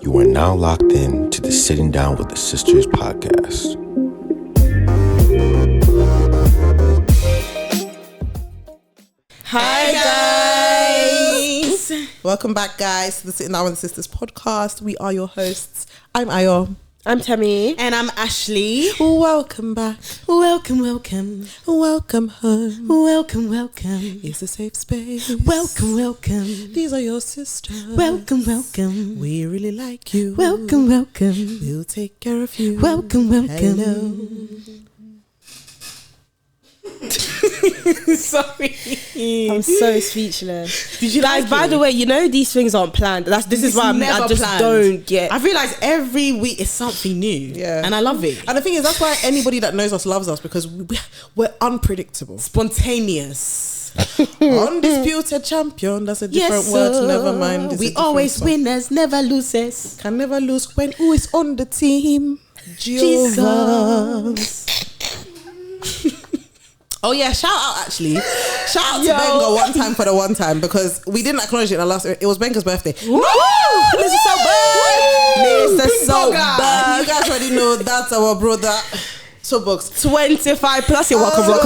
You are now locked in to the Sitting Down with the Sisters podcast. Hi guys! Welcome back, guys, to the Sitting Down with the Sisters podcast. We are your hosts. I'm Ayo. I'm Tammy. And I'm Ashley. Welcome back. Welcome, welcome. Welcome home. Welcome, welcome. It's a safe space. Welcome, welcome. These are your sisters. Welcome, welcome. We really like you. Welcome, welcome. We'll take care of you. Welcome, welcome. Hello. Sorry. I'm so speechless. Did you guys, like by it? the way, you know these things aren't planned. This is why I just don't get. I've realised every week is something new. Yeah. And I love it. And the thing is, that's why anybody that knows us loves us, because we're unpredictable. Spontaneous. Undisputed champion. That's a different word. Never mind. It's We always winners, never losers. Can never lose when who is on the team? Jesus. Oh yeah, shout out to Benga one time for the one time, because we didn't acknowledge it in the last. It was Benga's birthday. Woo! Mr. Soberg. You guys already know that's our brother. So box 25 plus. You're welcome. Now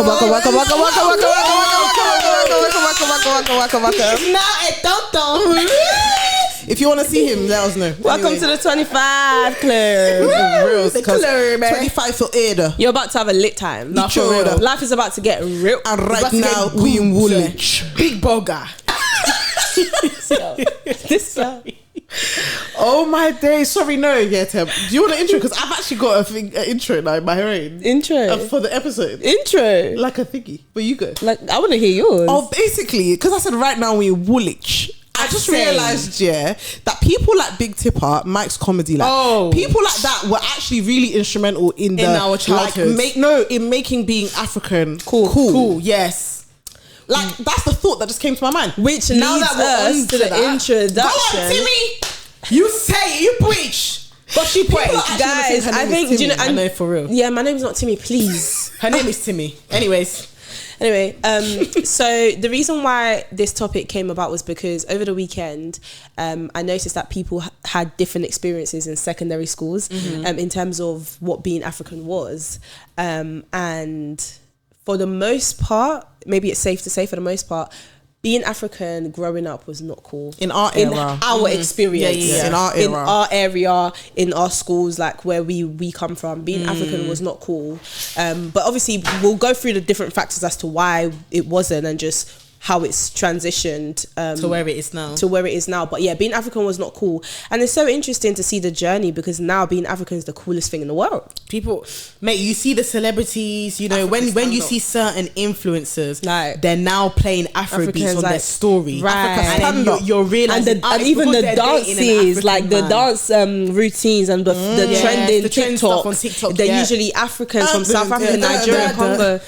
a toto. if you want to see him, let us know. Welcome to the 25 club. The club, 25 for Ada. You're about to have a lit time. Not for real. Life is about to get real. And right now we in Woolwich. Big burger. This guy. Oh my days. Sorry, no, yeah, Tem. Do you want an intro? Because I've actually got an intro now in my brain. Intro. For the episode. Intro. Like a thingy. But you go. Like, I want to hear yours. Oh, basically, because I said right now we in Woolwich. I just realised, that people like Big Tipper, Mike's comedy, people like that were actually really instrumental in our childhood. In making being African cool. Yes. Like that's the thought that just came to my mind. Which now leads that we're us on to the that, introduction. Go on, Timmy. You say you preach, but she prays. Guys, I think do you know? I know for real. Yeah, my name's not Timmy. Please. Her name is Timmy. Anyways. Anyway, so the reason why this topic came about was because over the weekend, I noticed that people had different experiences in secondary schools in terms of what being African was. And for the most part, maybe it's safe to say for the most part, being African growing up was not cool. In our era. In our experience. Yeah. In our era. In our area, in our schools, like where we come from, being African was not cool. But obviously we'll go through the different factors as to why it wasn't and just how it's transitioned to where it is now. But yeah, being African was not cool. And it's so interesting to see the journey, because now being African is the coolest thing in the world. People, mate, you see the celebrities, you know, when you see certain influencers, like, they're now playing Afrobeats on their story. Right. And then you're realizing, and even the dances, like the dance routines and the trending the trend TikTok, stuff on TikTok, they're usually Africans from South Africa, Nigeria, Congo.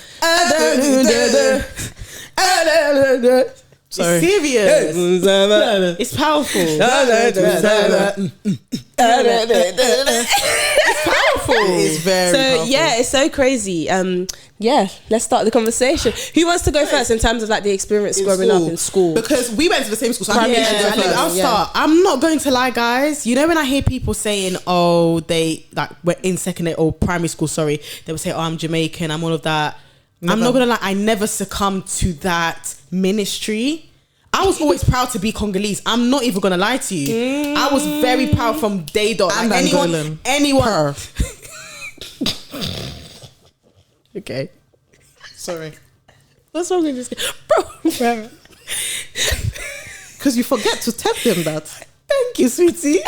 Sorry. It's serious. It's powerful. It's powerful. It's very powerful. Yeah, it's so crazy. Let's start the conversation. Who wants to go first in terms of like the experience growing up in school? Because we went to the same school, so I'll start. I'm not going to lie, guys. You know when I hear people saying, "Oh, they like were in secondary or primary school," sorry, they would say, "Oh, I'm Jamaican, I'm all of that." Never. I'm not gonna lie, I never succumbed to that ministry. I was always proud to be Congolese. I'm not even gonna lie to you. I was very proud from day dot. And like anyone. Okay. Sorry. What's wrong with this guy? Bro. Because you forget to tell them that. Thank you, sweetie.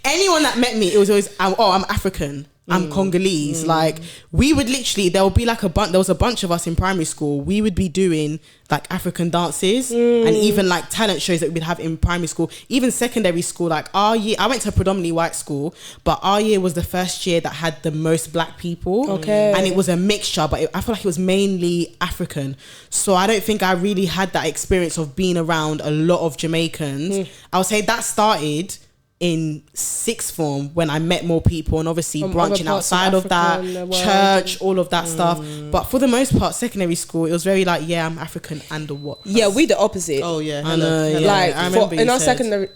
Anyone that met me, it was always, I'm African. I'm Congolese. Like, we would literally, there would be like there was a bunch of us in primary school. We would be doing like African dances and even like talent shows that we'd have in primary school, even secondary school. Like our year, I went to a predominantly white school, but our year was the first year that had the most black people. Okay. And it was a mixture, but I feel like it was mainly African. So I don't think I really had that experience of being around a lot of Jamaicans. I would say that started in sixth form when I met more people and obviously From branching other parts of outside of Africa and the that world church, all of that stuff. But for the most part, secondary school, it was very like, yeah, I'm African and the what? Yeah, we the opposite. Oh yeah, I know. Yeah. Like I remember in you our said. secondary.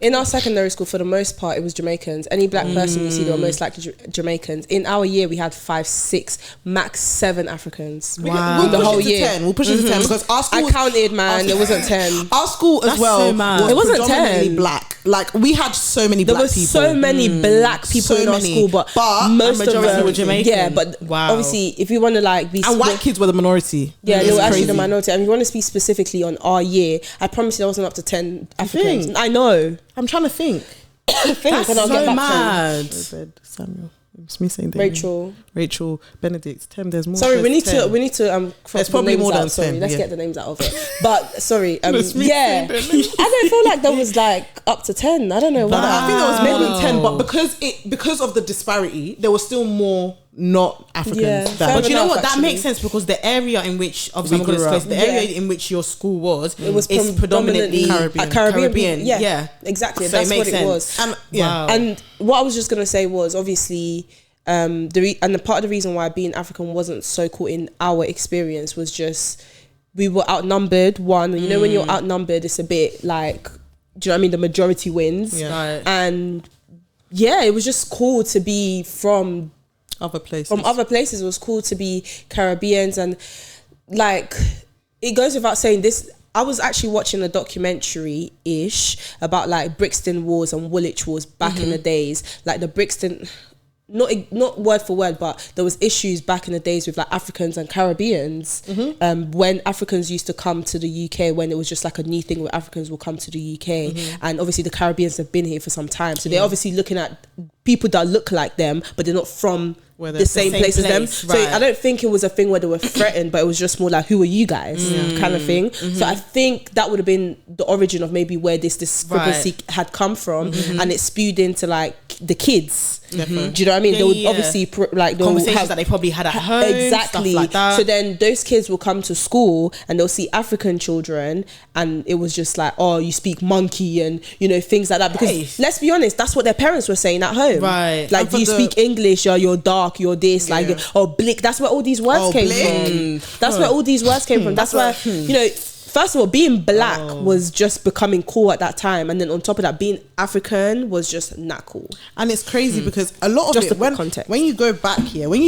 In our secondary school, for the most part, it was Jamaicans. Any black person you see, they were most likely Jamaicans. In our year, we had 5, 6, max 7 Africans. Wow. We'll the push whole it to year. 10. We'll push it to 10 because our school. I counted, man. It wasn't 10. Our school as That's well so mad. was It wasn't predominantly 10. black. Like we had so many There black was people. so many black people So in our many. school, but most of majority them were Jamaican. Yeah, but Wow. obviously, if you want to like be And white kids were the minority. yeah, they It's were actually crazy. the minority. And if you want to speak specifically on our year, I promise you there wasn't up to 10 Africans. think? I know. I'm trying to think. That's and I'll so get back to mad. Samuel. It's me saying Rachel. Benedict, Tem. There's more. Sorry, we need 10. to There's cross the probably names more out. than Sorry, 10, let's yeah. get the names out of it. But sorry, It's me yeah, saying their names. I don't feel like there was like up to 10. I don't know why. I think there was more than 10, but because of the disparity, there was still more not Africans. Yeah, that- fair But you know enough, what? That actually. makes sense because the area in which obviously We I'm going to grew disclose up. the area Yeah. in which your school was. It was is predominantly Caribbean. Caribbean. Yeah. Yeah, exactly. So it That's makes what it sense. was. yeah. Wow. And what I was just gonna say was obviously and the part of the reason why being African wasn't so cool in our experience was just we were outnumbered. One, you know, when you're outnumbered, it's a bit like, do you know what I mean? The majority wins. Yeah. Right. And yeah, it was just cool to be from Other places. other places. It was cool to be Caribbeans, and like it goes without saying this. I was actually watching a documentary-ish about like Brixton Wars and Woolwich Wars back in the days. Like the Brixton, not word for word, but there was issues back in the days with like Africans and Caribbeans. When Africans used to come to the UK, when it was just like a new thing where Africans will come to the UK, and obviously the Caribbeans have been here for some time, so they're obviously looking at people that look like them, but they're not from Where they're the same place as them. place, So right. I don't think it was a thing where they were threatened, but it was just more like, who are you guys, kind of thing. So I think that would have been the origin of maybe where this discrepancy had come from, and it spewed into like the kids. Do you know what I mean? Yeah, They would yeah. obviously like they'll Conversations have, that they probably had at home. exactly. Stuff like that. So then those kids will come to school and they'll see African children, and it was just like, oh, you speak monkey, and you know, things like that. Because Right. let's be honest, that's what their parents were saying at home. Right. Like, And do for you the- speak English? You're dark. You're this. Like, or blick. That's where all these words Oh, came blick. from. That's where all these words came from. That's why you know. First of all, being black was just becoming cool at that time, and then on top of that, being African was just not cool. And it's crazy because a lot of Just it, to put when, context. when you go back here, when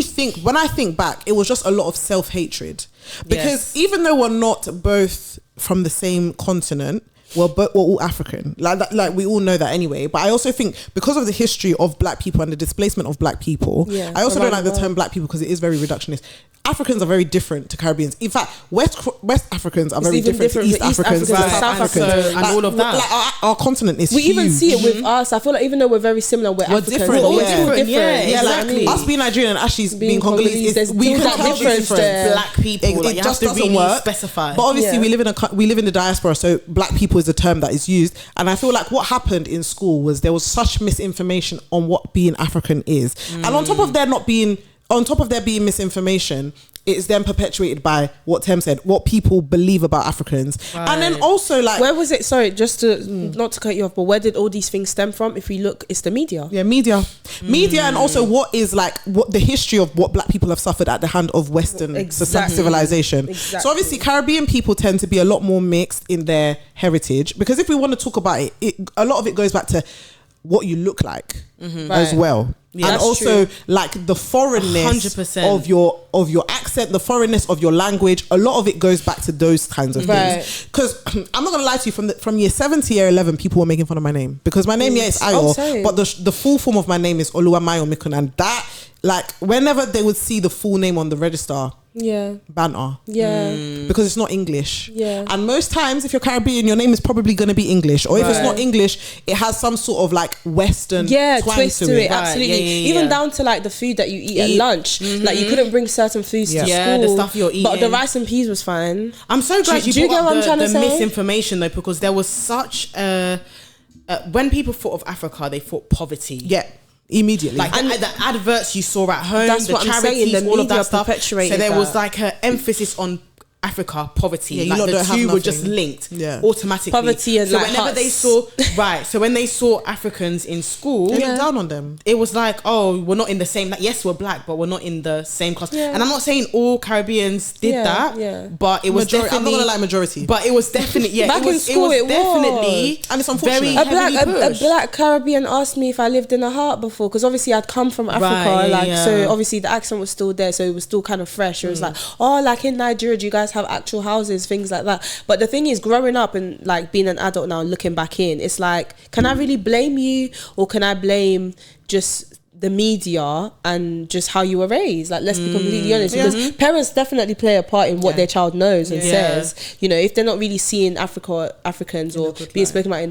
I think back, it was just a lot of self-hatred. Because Yes. even though we're not both from the same continent, we're all African. Like we all know that anyway. But I also think because of the history of black people and the displacement of black people, Yeah, I also don't around like the the term black people because it is very reductionist. Africans are very different to Caribbeans. In fact, West Africans are very even different to different East to East Africans, Africans, to South South Africans, Africans, and all of that. Like our continent is We huge. even see it with us. I feel like even though we're very similar, we're Africans, different, but we're yeah. still Different, different. yeah, Yeah, like exactly. us being Nigerian and Ashley's being Being Congolese, Congolese, there's we still can that tell the difference difference. there. Black people, It like, you have just to doesn't really work. specify. But obviously, Yeah. we live in the diaspora, so black people is the term that is used. And I feel like what happened in school was there was such misinformation on what being African is, and on top of there being misinformation, it's then perpetuated by what Tem said, what people believe about Africans, and then also like Where was it? Sorry, just to not to cut you off, but where did all these things stem from? If we look, it's the media. yeah, media, and also what the history of what black people have suffered at the hand of Western Exactly. civilization. Exactly. So obviously, Caribbean people tend to be a lot more mixed in their heritage because if we want to talk about it, a lot of it goes back to what you look like as Right. well. Yeah, and that's also true. like the foreignness 100%. of your accent, the foreignness of your language. A lot of it goes back to those kinds of Right. things. Because I'm not gonna lie to you, from year 7 to year 11, people were making fun of my name because my name is Ayo, same. but the full form of my name is Oluwamayo Mikun, and that like whenever they would see the full name on the register, Yeah, banter. yeah, Because it's not English. Yeah. And most times, if you're Caribbean, your name is probably going to be English. Or if it's Right. not English, it has some sort of like Western yeah. twang Twist to it, Right. absolutely. Yeah, yeah, Even yeah. down to like the food that you eat at lunch. Like you couldn't bring certain foods Yeah. to Yeah, school. the stuff you're But the eating. rice and peas was fine. I'm so glad Do you you brought get what I'm up trying the to say? misinformation though, because there was such when people thought of Africa, they thought poverty. Yeah. Immediately. Like the adverts you saw at home, That's the what I'm charities, saying, the all of media that stuff. perpetuated So there was that. like an emphasis on Africa, poverty. Yeah, you like lot the don't have two were just nothing. linked Yeah. automatically. Poverty and so like whenever they huts. saw so when they saw Africans in school, They look down on them. it was like, oh, we're not in the same. Like, yes, we're black, but we're not in the same class. Yeah. And I'm not saying all Caribbeans did Yeah, that, yeah. but it was Majority, I'm not definitely. gonna lie, majority. But it was definitely Back in school, it it was definitely was. And it's unfortunate. very A heavily pushed. black Caribbean asked me if I lived in a hut before, because obviously I'd come from Africa, yeah. so obviously the accent was still there, so it was still kind of fresh. It was like, oh, like in Nigeria, do you guys have actual houses, things like that. But the thing is, growing up and like being an adult now, looking back in, it's like, can I really blame you, or can I blame just the media and just how you were raised? Like, let's be completely honest, because parents definitely play a part in what their child knows and says. You know, if they're not really seeing Africans or being spoken about in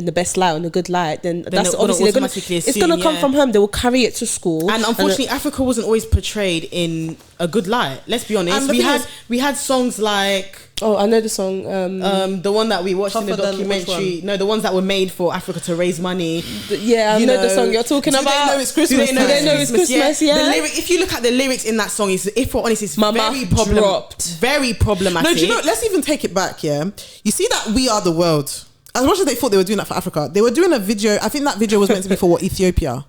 the best light, or in a good light, then that's they're obviously gonna it's gonna come from home. They will carry it to school, and unfortunately, Africa wasn't always portrayed in a good light. Let's be honest. And the We had songs like I know the song. the one that we watched in the Tougher Than which documentary. No, the ones that were made for Africa to raise money. Yeah, I know the song you're talking Do about. they know it's Christmas? Do they know it's Christmas? Yeah. The lyric, if you look at the lyrics in that song, if we're honest, it's Mama dropped. very problematic. No, do you know? Let's even take it back. Yeah, you see that We Are the World. As much as they thought they were doing that for Africa, they were doing a video. I think that video was meant to be for Ethiopia.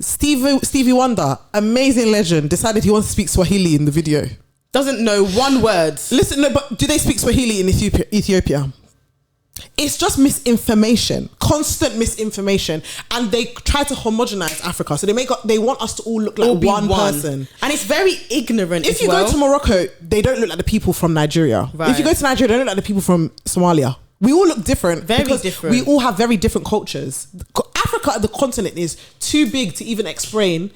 Stevie Wonder, amazing legend, decided he wants to speak Swahili in the video. Doesn't know one word. Listen, no, but do they speak Swahili in Ethiopia? It's just misinformation, constant misinformation, and they try to homogenize Africa. So they want us to all look like one person, and it's very ignorant. If you go to Morocco, they don't look like the people from Nigeria. Right. If you go to Nigeria, they don't look like the people from Somalia. We all look different. Very because different. We all have very different cultures. Africa, the continent, is too big to even explain.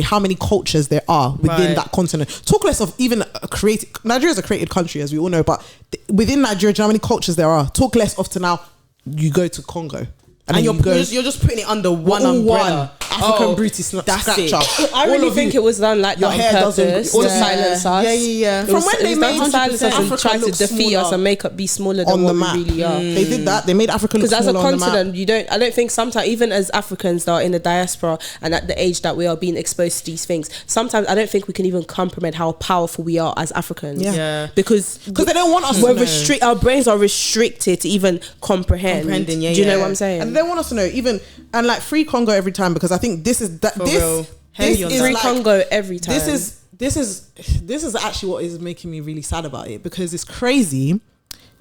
How many cultures there are within that continent. Talk less of even a created. Nigeria is a created country, as we all know, but within Nigeria, do you know how many cultures there are? Talk less of to now. You go to Congo. And you're just putting it under one umbrella. African beauty that's it. scratcher. I really think it was done like Your that hair on doesn't- purpose all to the- silence us. Yeah. From when they made done to silence us and 100% try to Africa defeat look us and make it be smaller on than the what map. we really are. They did that. They made Africa look Because as a smaller on the map. continent, I don't think sometimes, even as Africans that are in the diaspora and at the age that we are being exposed to these things, sometimes I don't think we can even comprehend how powerful we are as Africans. Yeah. Because they don't want us we're to know. our brains are restricted to even comprehend. Comprehending, Do you know what I'm saying? And they want us to know, even, and like free Congo every time, because I think this is that For this real. this Heavy on is Free like, Congo every time. this is actually what is making me really sad about it, because it's crazy.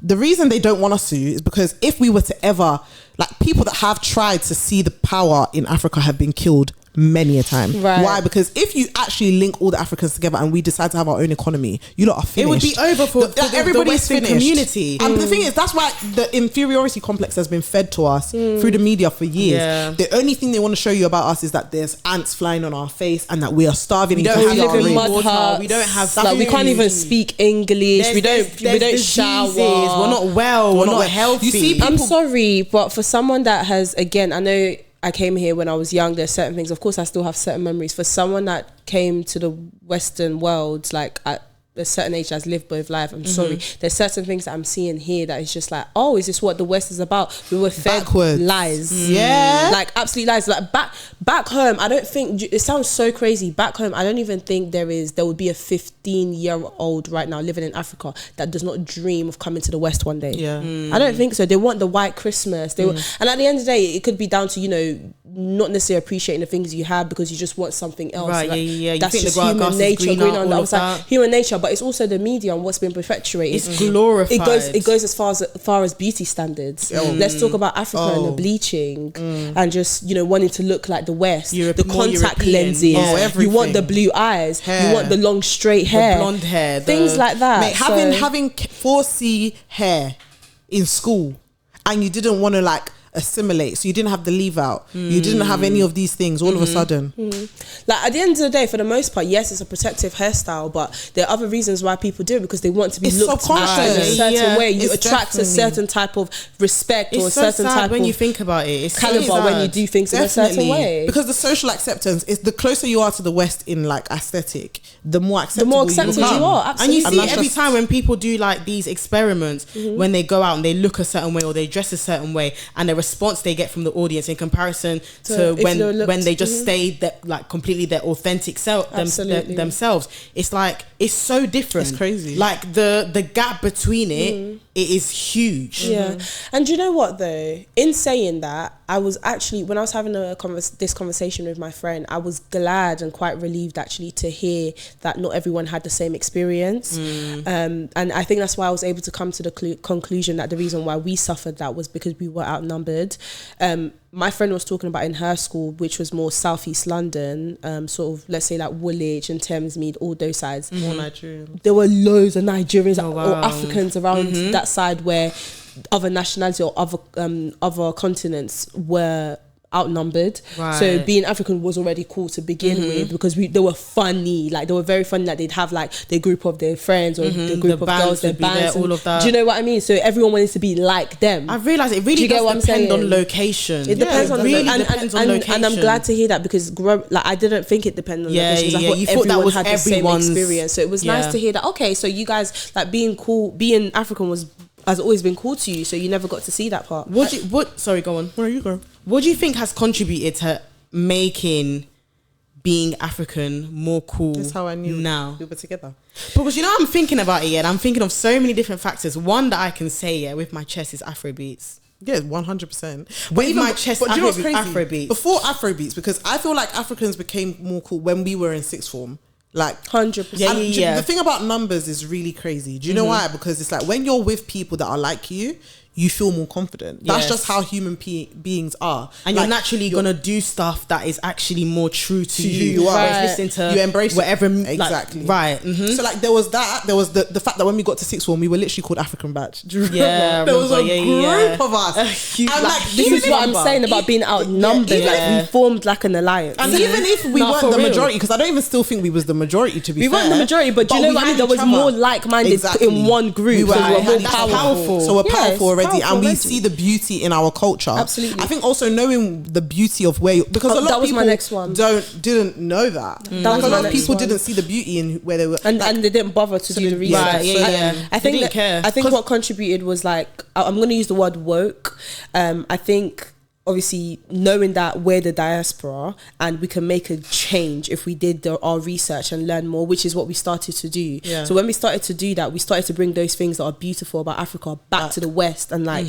The reason they don't want us to is because if we were to ever, like, people that have tried to see the power in Africa have been killed many a time. Right. Why? Because if you actually link all the Africans together and we decide to have our own economy, you lot are finished. It would be over for the Western community. And the thing is, that's why the inferiority complex has been fed to us through the media for years. Yeah. The only thing they want to show you about us is that there's ants flying on our face and that we are starving. We and don't have we our live in rain. mud water, huts. we don't have like we can't food. even speak English. We don't shower. We're not well. We're not healthy. You see, I'm sorry, but for someone that has, again, I know I came here when I was young, there's certain things, of course I still have certain memories. For someone that came to the Western world, like at a certain age, has lived both life, I'm sorry, there's certain things that I'm seeing here that is just like, oh, is this what the West is about? We were fed Backwards. lies. Yeah. Like absolute lies. Like back home, I don't think, it sounds so crazy, back home I don't even think there would be a 15-year-old right now living in Africa that does not dream of coming to the West one day. Yeah. I don't think so. They want the white Christmas. And at the end of the day, it could be down to, you know, not necessarily appreciating the things you have because you just want something else. Right, Like, yeah. You that's think just the grass human is nature greener, going on the all other of side. that. Human nature, but it's also the media and what's been perpetuated. It's glorified. It goes as far as beauty standards. Let's talk about Africa and the bleaching and just, you know, wanting to look like the West. Europe, the more contact European. lenses. Oh, you want the everything. blue eyes. Hair. You want the long straight hair. The blonde hair. Things like that. Mate, having 4C hair in school and you didn't want to like assimilate, so you didn't have the leave out, you didn't have any of these things all of a sudden. Like at the end of the day, for the most part, yes, it's a protective hairstyle, but there are other reasons why people do it, because they want to be It's looked at in a subconscious. certain Yeah, way. You it's attract a definitely- certain type of respect or a It's so certain sad type when of you think about it. It's so caliber when you sad. do things in a certain way. Because the social acceptance is, the closer you are to the West in like aesthetic, the more acceptable accepted become. you are, And absolutely. you And see that's every just- time when people do like these experiments, when they go out and they look a certain way or they dress a certain way and they're response they get from the audience in comparison to when they just stay that like completely their authentic self themselves. It's like it's so different. It's crazy. Like the gap between it is huge. Yeah. And do you know what though? In saying that, I was actually, when I was having this conversation with my friend, I was glad and quite relieved actually to hear that not everyone had the same experience. And I think that's why I was able to come to the conclusion that the reason why we suffered that was because we were outnumbered. My friend was talking about in her school, which was more southeast London, sort of, let's say like Woolwich and Thamesmead, all those sides. More Nigerian. There were loads of Nigerians or Africans around that side where other nationalities or other continents were outnumbered. Right. So being African was already cool to begin with because they were funny. Like they were very funny. Like they'd have like their group of their friends or the group of girls, their bands, all of that. Do you know what I mean? So everyone wanted to be like them. I realised it really does depend on location. It depends on depends on location. And I'm glad to hear that because I didn't think it depended on location. I thought you thought that was had the same everyone's experience. So it was nice to hear that. Okay, so you guys like being cool, being African has always been cool to you, so you never got to see that part. Sorry, go on. Where you go? What do you think has contributed to making being African more cool? That's how I knew now we were together. Because I'm thinking about it, and I'm thinking of so many different factors. One that I can say with my chest is Afrobeats. Yeah, 100%. But even my chest, but do you know what's crazy? Afrobeats. Before Afrobeats, because I feel like Africans became more cool when we were in sixth form. Like 100%. Yeah. The thing about numbers is really crazy. Do you know why? Because it's like when you're with people that are like you feel more confident. That's just how human beings are. And like, you're naturally gonna do stuff that is actually more true to you. You are. Right. Listen to you embrace whatever. Exactly. Like, right. Mm-hmm. So like there was that. There was the fact that when we got to sixth form, we were literally called African Batch. Do you remember? Yeah. There was a group of us. And like, this is what I'm saying about being outnumbered. Like we formed like an alliance. And even if we weren't the majority, because I don't even still think we was the majority, to be fair. We weren't the majority, but do you know what I mean? There was more like-minded in one group. We were more powerful. So we're powerful already, and we see the beauty in our culture. Absolutely. I think also knowing the beauty of where because a lot of people my next one. didn't know that. Like a lot of people didn't see the beauty in where they were, and they didn't bother to do the research. Right, I think what contributed was like I'm going to use the word woke. I think obviously knowing that we're the diaspora and we can make a change if we did our research and learn more, which is what we started to do. So when we started to do that, we started to bring those things that are beautiful about Africa back to the West and like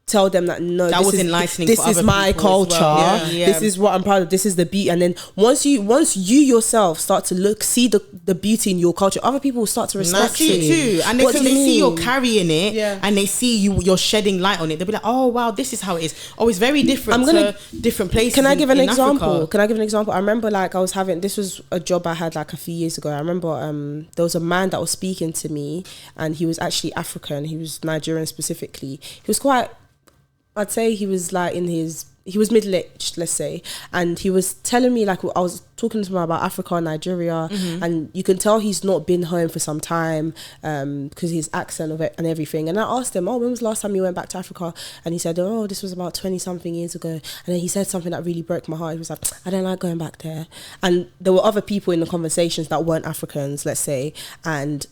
tell them that no, that this was is enlightening. This is my culture. Well. This is what I'm proud of. This is the beauty. And then once you yourself start to see the beauty in your culture, other people will start to respect you too. And they see you're carrying it, and they see you're shedding light on it. They'll be like, oh wow, this is how it is. Oh, it's very different to different places. Can I give an example? Africa. Can I give an example? I remember like this was a job I had like a few years ago. I remember there was a man that was speaking to me, and he was actually African. He was Nigerian specifically. He was quite, I'd say he was like he was middle-aged, let's say, and he was telling me, like, I was talking to him about Africa and Nigeria, and you can tell he's not been home for some time because his accent of it and everything. And I asked him, when was the last time you went back to Africa? And he said, this was about 20-something years ago. And then he said something that really broke my heart. He was like, I don't like going back there. And there were other people in the conversations that weren't Africans, let's say, and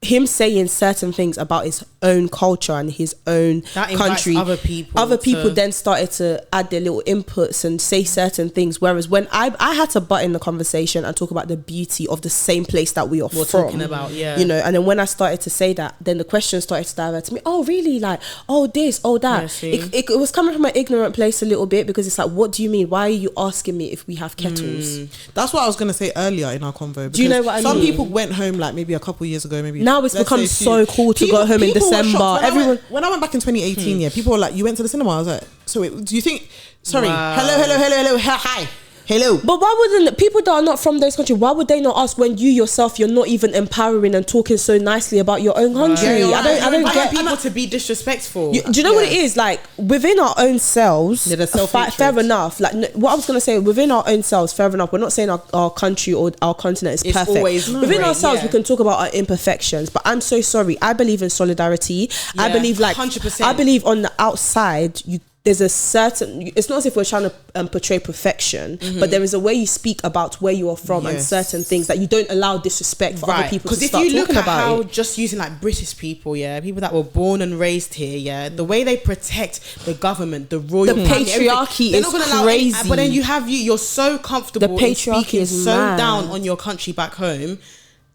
him saying certain things about his own culture and his own country, other people then started to add their little inputs and say certain things, whereas when I had to butt in the conversation and talk about the beauty of the same place that we're from, talking about, you know. And then when I started to say that, then the question started to divert to me, oh really, like, oh this, oh that. It was coming from an ignorant place a little bit, because it's like, what do you mean, why are you asking me if we have kettles? That's what I was going to say earlier in our convo. Do you know what I mean? Some people went home like maybe a couple years ago, maybe now it's become so cool to go home in December. When I went back in 2018, people were like, you went to the cinema? I was like, so do you think, sorry, hello, hi. Hello. But why wouldn't people that are not from those countries, why would they not ask when you yourself, you're not even empowering and talking so nicely about your own country? I don't get people to be disrespectful. Do you know what it is? Like, within our own selves, fair enough. Like, what I was going to say, within our own selves, fair enough. We're not saying our country or our continent is perfect. Within ourselves, we can talk about our imperfections. But I'm so sorry. I believe in solidarity. I believe 100%. I believe on the outside, there's a certain, it's not as if we're trying to portray perfection, but there is a way you speak about where you are from and certain things that you don't allow disrespect for other people to start talking about. Because if you look at how, just using like British people, people that were born and raised here, the way they protect the government, the royal the patriarchy is crazy. But then you're so comfortable the patriarchy speaking is so mad. down on your country back home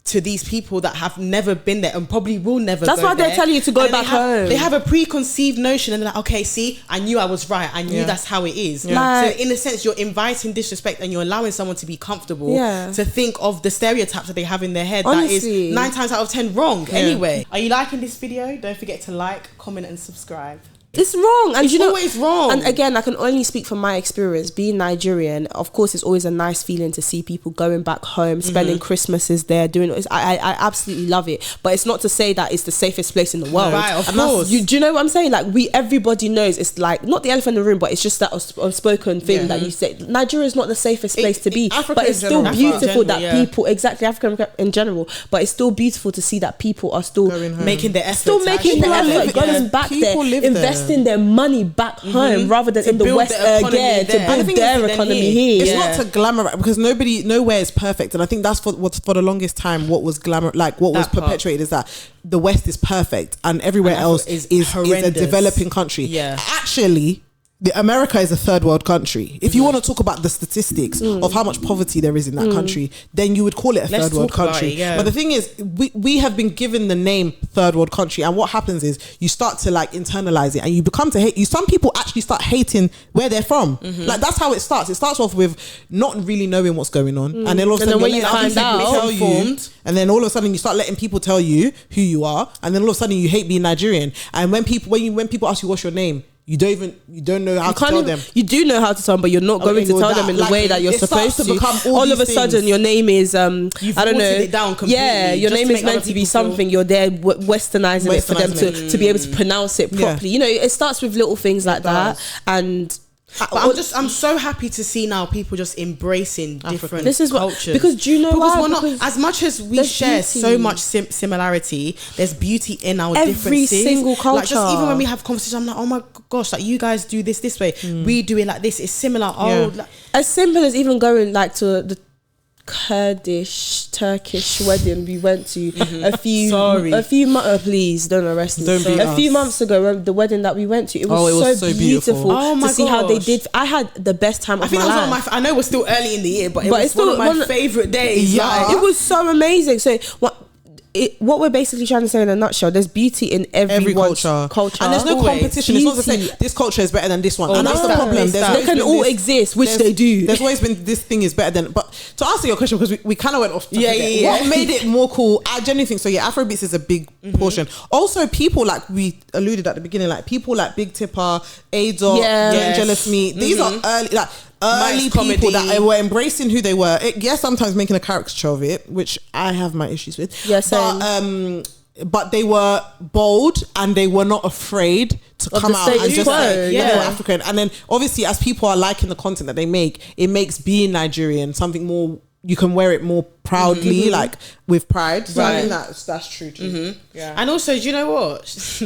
to these people that have never been there and probably will never That's go why they're there. telling you to go And back home. They have a preconceived notion and they're like, okay, see, I knew I was right. I knew that's how it is. So in a sense, you're inviting disrespect and you're allowing someone to be comfortable to think of the stereotypes that they have in their head. Honestly. That is 9 times out of 10 wrong anyway. Are you liking this video? Don't forget to like, comment and subscribe. It's wrong, and it's always wrong. And again, I can only speak from my experience. Being Nigerian, of course, it's always a nice feeling to see people going back home, spending Christmases there, doing. I absolutely love it, but it's not to say that it's the safest place in the world. Right, of course. Do you know what I'm saying? Like everybody knows it's like not the elephant in the room, but it's just that unspoken thing that you say. Nigeria is not the safest place to be, but it's still beautiful that people Africa in general. But it's still beautiful to see that people are still making the effort, going back there, investing their money back home rather than in the West again to build their economy here. It's not to glamorize because nowhere is perfect, and I think that's for the longest time what was perpetuated is that the West is perfect and everywhere else is a developing country. Actually, America is a third world country. If you want to talk about the statistics of how much poverty there is in that country, then you would call it a third world country. But the thing is, we have been given the name third world country, and what happens is you start to like internalize it, and you become to hate. Some people actually start hating where they're from. Like that's how it starts. It starts off with not really knowing what's going on, and then all of a sudden when you find out, and then all of a sudden you start letting people tell you who you are, and then all of a sudden you hate being Nigerian. And when people ask you what's your name, you don't know how to tell them. You do know how to tell them, but you're not going to tell them in the way that you're supposed to. All of a sudden, your name is I don't know. It down completely, your name is meant to be something. You're there westernizing it for them to be able to pronounce it properly. You know, it starts with little things like that, and. But I'm so happy to see now people just embracing different cultures. Because do you know why? We're not, as much as we share so much similarity, there's beauty in our differences. Every single culture. Like just even when we have conversations, I'm like, oh my gosh, like you guys do this way, we do it like this. It's similar. Like, as simple as even going like to the Kurdish Turkish wedding we went to a few please don't arrest me. A few months ago, the wedding that we went to, it was so beautiful to see how they did. I had the best time of my life. I know we're still early in the year, but it's one of my favorite days. It was so amazing. So what we're basically trying to say in a nutshell, there's beauty in every culture, and there's no competition. It's not to say this culture is better than this one, and that's the problem. They can all exist, which they do. There's always been this thing is better than. But to answer your question, because we kind of went off. What made it more cool? I genuinely think so. Yeah, Afrobeats is a big portion. Also, people like we alluded at the beginning, like people like Big Tipper, A-Dot, Getting Jealous Me. These are early people that were embracing who they were. Sometimes making a caricature of it, which I have my issues with. But they were bold and they were not afraid to come out and just say they were African. And then obviously as people are liking the content that they make, it makes being Nigerian something more, you can wear it more proudly, like with pride. So I think that's true too. And also, do you know what?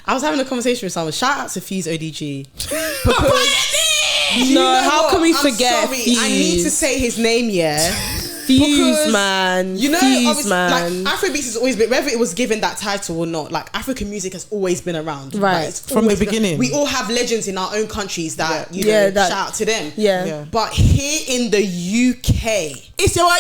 I was having a conversation with someone. Shout out to Fuse ODG. How can we forget Fuse? I need to say his name, Fuse, man. You know, Fuse, man. Like, Afrobeats has always been, whether it was given that title or not, like African music has always been around. Right. Like, from the beginning. We all have legends in our own countries that, shout out to them. But here in the UK, it's your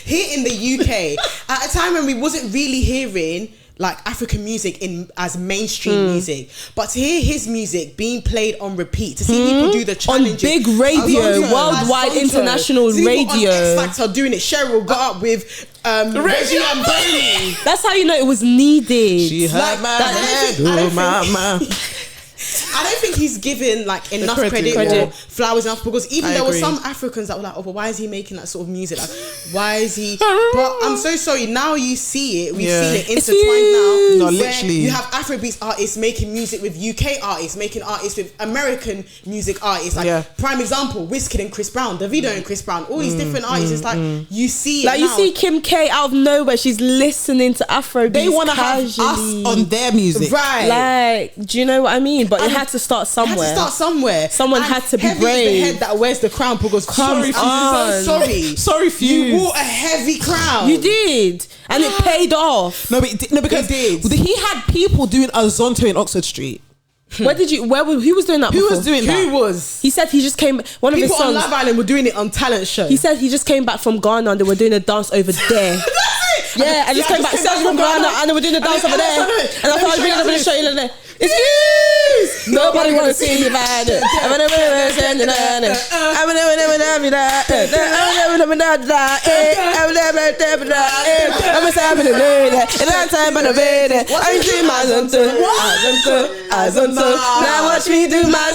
here in the UK, at a time when we wasn't really hearing like African music as mainstream music, but to hear his music being played on repeat, to see people do the challenges on big radio, worldwide, international radio, on X Factor doing it. Cheryl got up with Reggie and Boney. That's how you know it was needed. She heard I don't think he's given like enough credit or flowers enough, because even there were some Africans that were like, oh, but why is he making that sort of music? Like, why is he? But I'm so sorry. Now you see it. We've seen it intertwined now. No, literally. You have Afrobeats artists making music with UK artists, making artists with American music artists. Like prime example, Wizkid and Chris Brown, Davido and Chris Brown, all these different artists. It's like you see, like you see Kim K out of nowhere, she's listening to Afrobeats. They want to have us on their music, right? Like, do you know what I mean? But it had to start somewhere. Someone had to be brave. The head that wears the crown because sorry, for you. You wore a heavy crown. You did, and it paid off. No, because he had people doing a Zonto in Oxford Street. Who was doing that before? Who was? He said he just came. One of his songs. People on Love Island were doing it on talent show. He said he just came back from Ghana and they were doing a dance over there. That's it. Yeah, I just came back from Ghana and they were doing a dance over there. And I thought I'd bring it up and show you like that. Excuse! Nobody wanna see me bad. Now watch me do my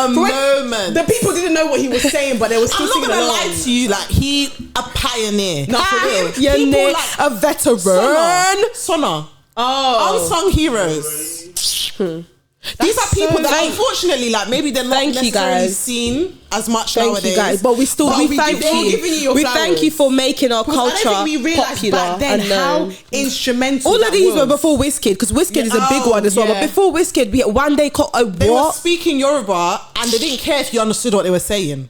moment. The people didn't know what he was saying, but they were still singing along. I'm not gonna lie to you, like he a pioneer. No, for real. People like a veteran. Sona. Oh, unsung heroes. These are people that unfortunately, like maybe they're not necessarily seen as much nowadays. Thank you guys, but we thank you. We thank you for making our culture I don't think we realised popular back then how instrumental. All of these were before Wizkid, because Wizkid is a big one as well. But before Wizkid, we one day caught they were speaking Yoruba and they didn't care if you understood what they were saying.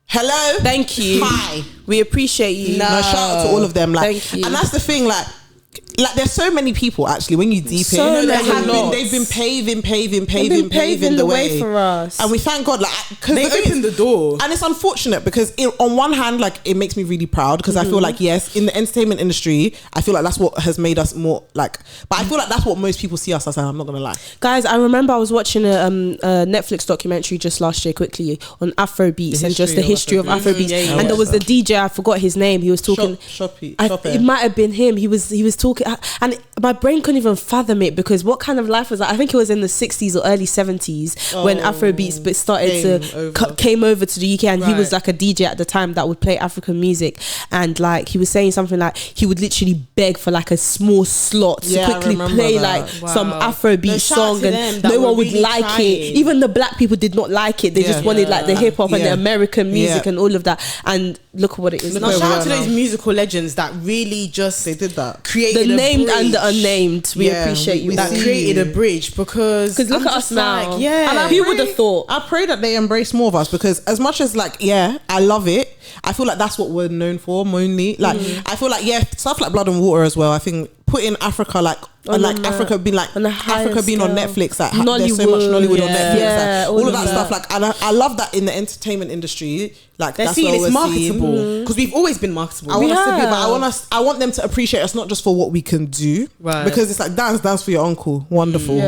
Hello, thank you. Hi, we appreciate you. No, shout out to all of them. Like, thank you. And that's the thing, like there's so many people actually when you deep in, they've been paving the way for us, and we thank God, like, because they opened the door. And it's unfortunate because on one hand, like it makes me really proud because I feel like, yes, in the entertainment industry, I feel like that's what has made us more like, but I feel like that's what most people see us as. I'm not gonna lie, guys. I remember I was watching a Netflix documentary just last year quickly on Afrobeats and just the history of Afrobeats, and there was the DJ, I forgot his name, he was talking it might have been him, he was talking, and my brain couldn't even fathom it because what kind of life was that? I think it was in the 60s or early 70s when Afrobeats came over to the UK, and he was like a DJ at the time that would play African music, and like he was saying something like he would literally beg for like a small slot to quickly play some Afrobeat song, and no one would like it. Even the black people did not like it. They just wanted like the hip hop and the American music and all of that. And look what it is. Now shout out to those musical legends that really just did that. Created the named and the unnamed. We appreciate you. That created a bridge because look at us now. And who would have thought? I pray that they embrace more of us because as much as like I love it, I feel like that's what we're known for mainly. Like I feel like stuff like Blood and Water as well. I think putting Africa Africa being on Netflix, like there's so much Nollywood on Netflix, all of that stuff. Like, and I love that in the entertainment industry. Like they're seeing it's marketable because we've always been marketable. I want them to appreciate us not just for what we can do, because it's like dance for your uncle, wonderful,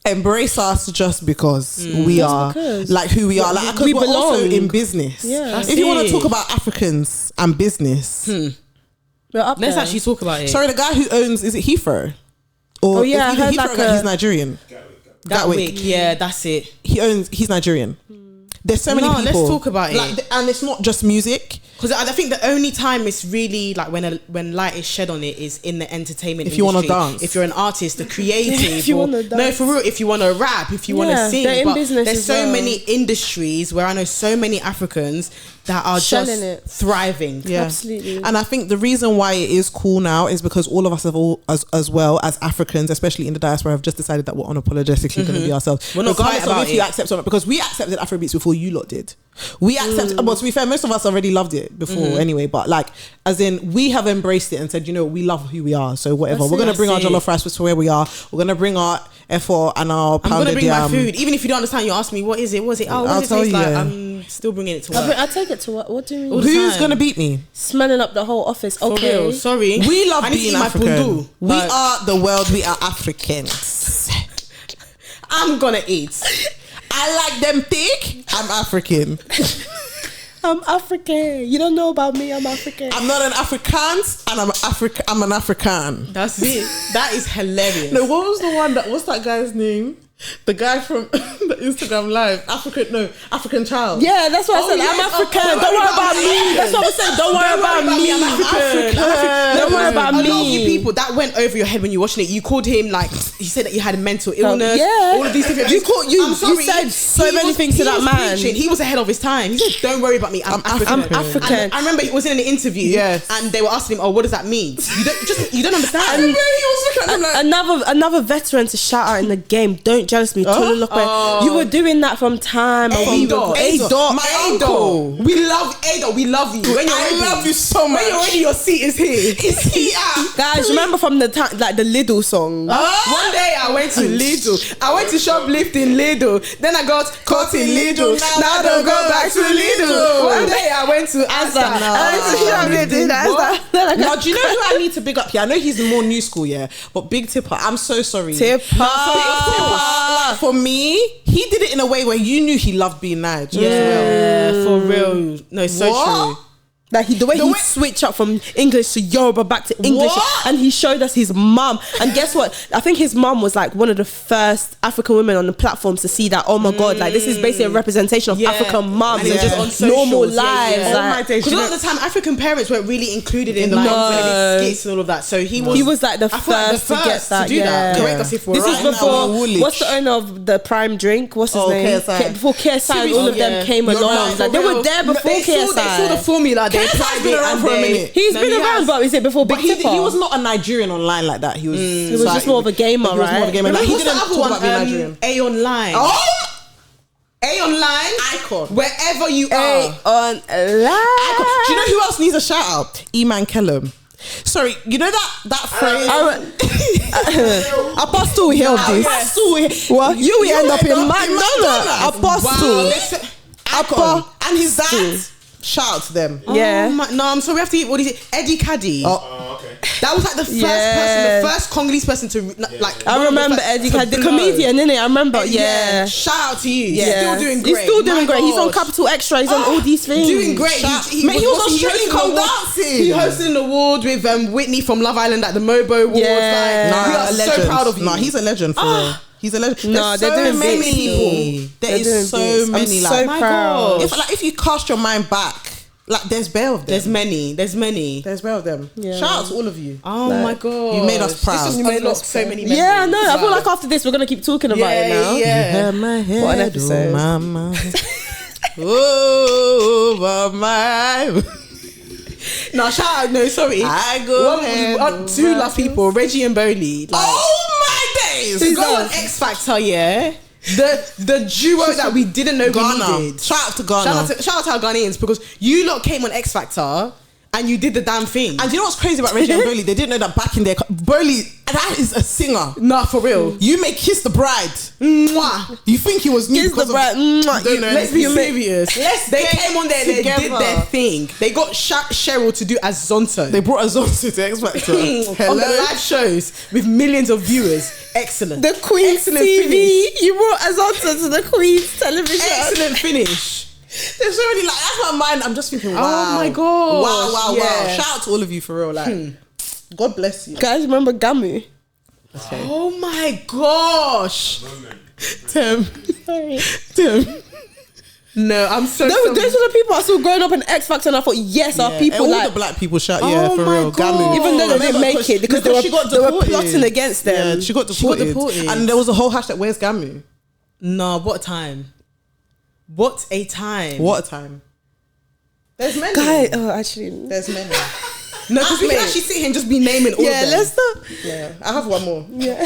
embrace us just because we are like who we are, like because we're also in business. If you want to talk about Africans and business. Let's actually talk about it. Sorry, the guy who owns, is it Heathrow? Or I heard Heathrow, he's Nigerian. Gatwick. Yeah, that's it. He's Nigerian. There's so many people. Let's talk about it. And it's not just music. Because I think the only time it's really like when light is shed on it is in the entertainment industry. If you want to dance. If you're an artist, a creative. If you want to dance. No, for real. If you want to rap, if you want to sing. They're in business there's so many industries where I know so many Africans that are just thriving. Yeah. Absolutely. And I think the reason why it is cool now is because all of us have as well as Africans, especially in the diaspora, have just decided that we're unapologetically going to be ourselves. We're not regardless about of if you accept or not, because we accepted Afrobeats before you lot did. We accept, but to be fair, most of us already loved it before anyway, but like, as in, we have embraced it and said, we love who we are, so whatever. We're going to bring our jollof rice to where we are. We're going to bring our F4 and our pounded yam. I'm going to bring my food. Even if you don't understand, you ask me, what is it? What is it? Oh, what does it taste like? I'm still bringing it to work. I take it to work. What do you mean? Who's going to beat me? Smelling up the whole office. Okay. For real, sorry. We love being African. We like, are the world. We are Africans. I'm going to eat. I like them thick. I'm African. I'm African. You don't know about me. I'm African. I'm not an Afrikaans, and I'm an African. That's it. That is hilarious. No, what was the one what's that guy's name? The guy from the Instagram live, African child. Yeah, that's what I said. yes, I'm African. okay. Don't worry about me. That's what I said. Don't worry about me. I'm African. Don't worry about A lot of you me. people that went over your head when you watching it. You called him like he said that you had mental illness. Yeah. All of these different. You called you. I'm sorry, You said so he many was- things to he that was man. preaching. He was ahead of his time. He said, "Don't worry about me. I'm African." I'm African. And I remember he was in an interview. Yes. And they were asking him, "Oh, what does that mean?" You don't understand. He was looking at him like, Another veteran to shout out in the game. Don't jealous me. You were doing that from time. A-Dot. my uncle. We love A-Dot. We love you. When you're I ready, love you so much. When you're ready, your seat is here. Is he out? Guys, remember from the time, like the Lidl song. One day I went to Lidl. I went to shoplift in Lidl. Then I got caught in Lidl. Now I don't go back to Lidl. One day I went to Asda. I went to shoplift in Asda. Now, do you know who I need to big up here? I know he's more new school, yeah, but Big Tipper, I'm so sorry. Tipper. Big Tipper, like, for me, he did it in a way where you knew he loved being Nige. Yeah, for real. No, it's so What? true. Like the way he switched up from English to Yoruba back to English, What? and he showed us his mum. And guess what? I think his mum was like one of the first African women on the platforms to see that. Oh my god! Like this is basically a representation of Yeah. African mums And and it's just just on normal socials. Yeah, lives. yeah. Oh my Like, days. Because a lot of the time, African parents weren't really included in like No. skits and all of that. So he was like the I feel like first to get that. do Yeah. that. Correct us if we're This right. is Now before. we're Woolwich. What's the owner of the Prime Drink? What's his Oh, name? KSI. Before KSI, and all of them came You're along. right, Like, they were there before They saw the KSI. formula. They KSI's applied been it around and for a they- minute. He's No, been he around, has. but is it before Big But he Tipper? was not a Nigerian online like that. He was. He was just more of a gamer, He was more of a right? gamer. Like, he What's the didn't other talk one? about being Nigerian. A online. Oh, A online. icon. Wherever you are. on live. Do you know who else needs a shout out? Eman Kellum. Sorry, you know that phrase. Apostle will hear of this. Apostle will hear- What? You will end up in McDonald's. Wow. Apostle. Icon. And his dad. Shout out to them. Yeah. No, I'm sorry. We have to. What is it? Eddie Caddy. That was like the first Yeah. person, the first Congolese person to like. I remember Eddie, to the blow. comedian, innit? I remember. Yeah. Shout out to you. Yeah. He's still doing great. He's still doing My great. He's on gosh. Capital Extra. He's on all these things. Doing great. Shout- Mate, he was on Strictly Come Dancing. He hosted an award with Whitney from Love Island at the Mobo Awards. Yeah. Like, we Nah, are a so legend. proud of you. Nah, he's a legend for real. He's a legend. Nah, There's they're so doing many bits, people. There They're is doing so bits. I'm many. so Like, my proud. gosh. if you cast your mind back, like there's bare of them. There's many. There's many. There's bare of them. Yeah. Shout out to all of you. Oh my god. You made us proud. This You just made unlocked us so proud. many memories. Yeah, no, I feel like after this we're gonna keep talking about it now. Yeah. my head, What an episode. Oh, mama. Oh, my. No, shout out. No, sorry. I go ahead, Two last people, Reggie and Bowley. Like, Oh my days. to go on X Factor, yeah. The duo that we didn't know we Ghana. needed. Shout out to Ghana. Shout out to our Ghanaians because you lot came on X Factor and you did the damn thing. And you know what's crazy about Reggie and Burley? They didn't know that back in their Burley, that is a singer. Nah, for real. You may kiss the bride. Mwah. You think he was new Kiss the because bride. Mwah. You know, Let's be you may- serious. They came on there, they did together. their thing. They got Cheryl to do as Zonto. They brought us on to X Factor. on the live shows with millions of viewers. Excellent. The Queen's Excellent TV. finish. You brought us onto to the Queen's television. Excellent finish. There's so many, like, that's my mind. I'm just thinking, wow. Oh my gosh, Wow. yeah. Shout out to all of you for real. Like, God bless you. Guys, remember Gamu? Oh my gosh. Tim. Sorry. Tim. No, I'm so Those are the people I saw growing up in X Factor, and I thought, yes, our people all like. the black people shout, yeah, Oh for my real. God. Gamu. Even though they didn't make it because they were deported. plotting against them. Yeah, she got deported. And there was a whole hashtag, where's Gamu? Nah, what a time. What a time. What a time. There's many. Guy, oh, actually, There's many. No, because we can actually sit here and just be naming all yeah, of them. let's stop. Yeah, I have one more. Yeah,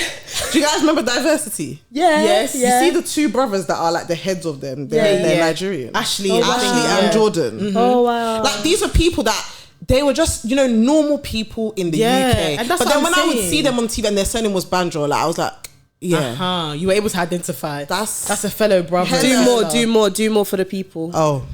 Do you guys remember Diversity? yeah, Yes, yeah. You see the two brothers that are like the heads of them. They're Nigerian. Ashley Oh, and wow. Ashley and Jordan. Oh wow! Like, these are people that they were just, you know, normal people in the Yeah, UK. and that's But what then I'm when I would saying. see them on TV and their surname was Banjo, like I was like, yeah. Uh-huh. You were able to identify. That's a fellow brother. do more for the people. Oh,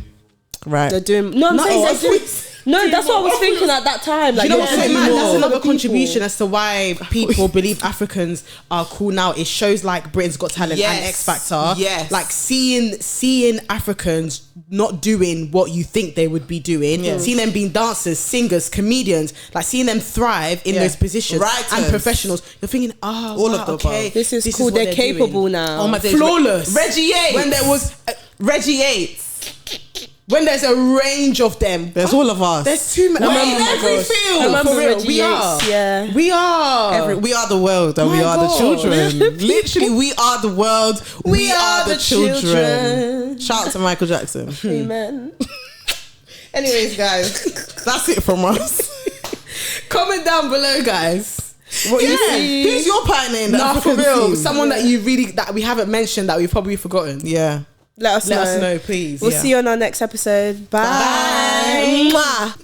right. They're doing. No, I'm No, saying it's they're doing. No, that's what I was thinking at that time. Like, You know what's so mad? That's another people. contribution as to why people believe Africans are cool now. It shows like Britain's Got Talent and X Factor. Yes. Like seeing Africans not doing what you think they would be doing, seeing them being dancers, singers, comedians, like seeing them thrive in those positions and professionals. You're thinking, all of the okay, above. This is cool. what They're capable doing. now. Oh my days. Flawless. Reggie Yates. When there was Reggie Yates. When there's a range of them. There's all of us. There's too many. We're in every field. I remember For real, Reggie we Yates, are. yeah. We are. We are the world and we My are the God. children. Literally, we are the world. We are the children. Shout out to Michael Jackson. Amen. Anyways, guys, That's it from us. comment down below, guys. What you see? Who's your partner in the Nah, for African real. scene? Someone that we haven't mentioned that we've probably forgotten. Yeah. Let us Let us know, please. We'll see you on our next episode. Bye. Bye. Mwah.